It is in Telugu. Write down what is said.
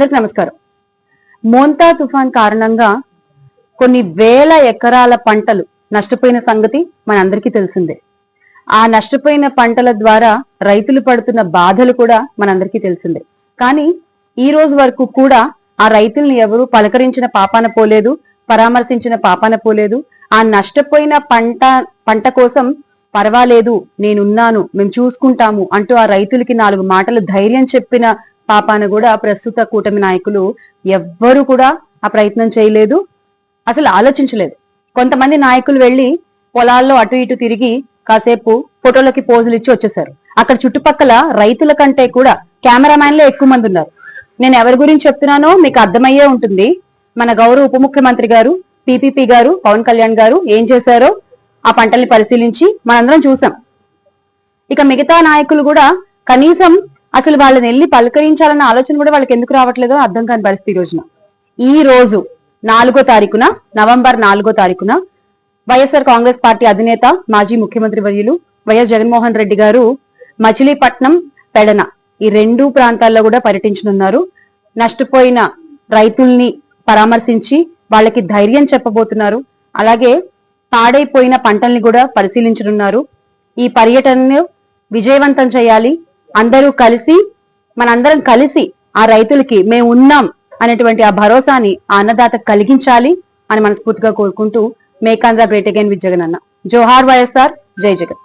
అందరికి నమస్కారం. మోంతా తుఫాన్ కారణంగా కొన్ని వేల ఎకరాల పంటలు నష్టపోయిన సంగతి మనందరికీ తెలిసిందే. ఆ నష్టపోయిన పంటల ద్వారా రైతులు పడుతున్న బాధలు కూడా మనందరికీ తెలిసిందే. కానీ ఈ రోజు వరకు కూడా ఆ రైతుల్ని ఎవరు పలకరించిన పాపాన పోలేదు, పరామర్శించిన పాపాన పోలేదు. ఆ నష్టపోయిన పంట కోసం పర్వాలేదు, నేనున్నాను, మేము చూసుకుంటాము అంటూ ఆ రైతులకి 4 మాటలు ధైర్యం చెప్పిన పాపాన కూడా ప్రస్తుత కూటమి నాయకులు ఎవ్వరూ కూడా ఆ ప్రయత్నం చేయలేదు, అసలు ఆలోచించలేదు. కొంతమంది నాయకులు వెళ్లి పొలాల్లో అటు ఇటు తిరిగి కాసేపు ఫోటోలకి పోజులు ఇచ్చి వచ్చేసారు. అక్కడ చుట్టుపక్కల రైతుల కంటే కూడా కెమెరామ్యాన్లే ఎక్కువ మంది ఉన్నారు. నేను ఎవరి గురించి చెప్తున్నానో మీకు అర్థమయ్యే ఉంటుంది. మన గౌరవ ఉప ముఖ్యమంత్రి గారు, పిపిపి గారు, పవన్ కళ్యాణ్ గారు ఏం చేశారో ఆ పంటల్ని పరిశీలించి మనందరం చూసాం. ఇక మిగతా నాయకులు కూడా కనీసం అసలు వాళ్ళని వెళ్ళి పలకరించాలన్న ఆలోచన కూడా వాళ్ళకి ఎందుకు రావట్లేదో అర్థం కాని పరిస్థితి. ఈ రోజు 4వ తారీఖున, నవంబర్ 4వ తారీఖున వైఎస్ఆర్ కాంగ్రెస్ పార్టీ అధినేత, మాజీ ముఖ్యమంత్రి వర్యులు వైఎస్ జగన్మోహన్ రెడ్డి గారు మచిలీపట్నం, పెడన ఈ 2 ప్రాంతాల్లో కూడా పర్యటించనున్నారు. నష్టపోయిన రైతుల్ని పరామర్శించి వాళ్ళకి ధైర్యం చెప్పబోతున్నారు. అలాగే పాడైపోయిన పంటల్ని కూడా పరిశీలించనున్నారు. ఈ పర్యటనను విజయవంతం చేయాలి. అందరూ కలిసి, మనందరం కలిసి ఆ రైతులకి మేము ఉన్నాం అనేటువంటి ఆ భరోసాని ఆ అన్నదాత కలిగించాలి అని మనస్ఫూర్తిగా కోరుకుంటూ, make Andhra great again with Jagan అన్న. జోహార్ వైఎస్ఆర్, జై జగన్.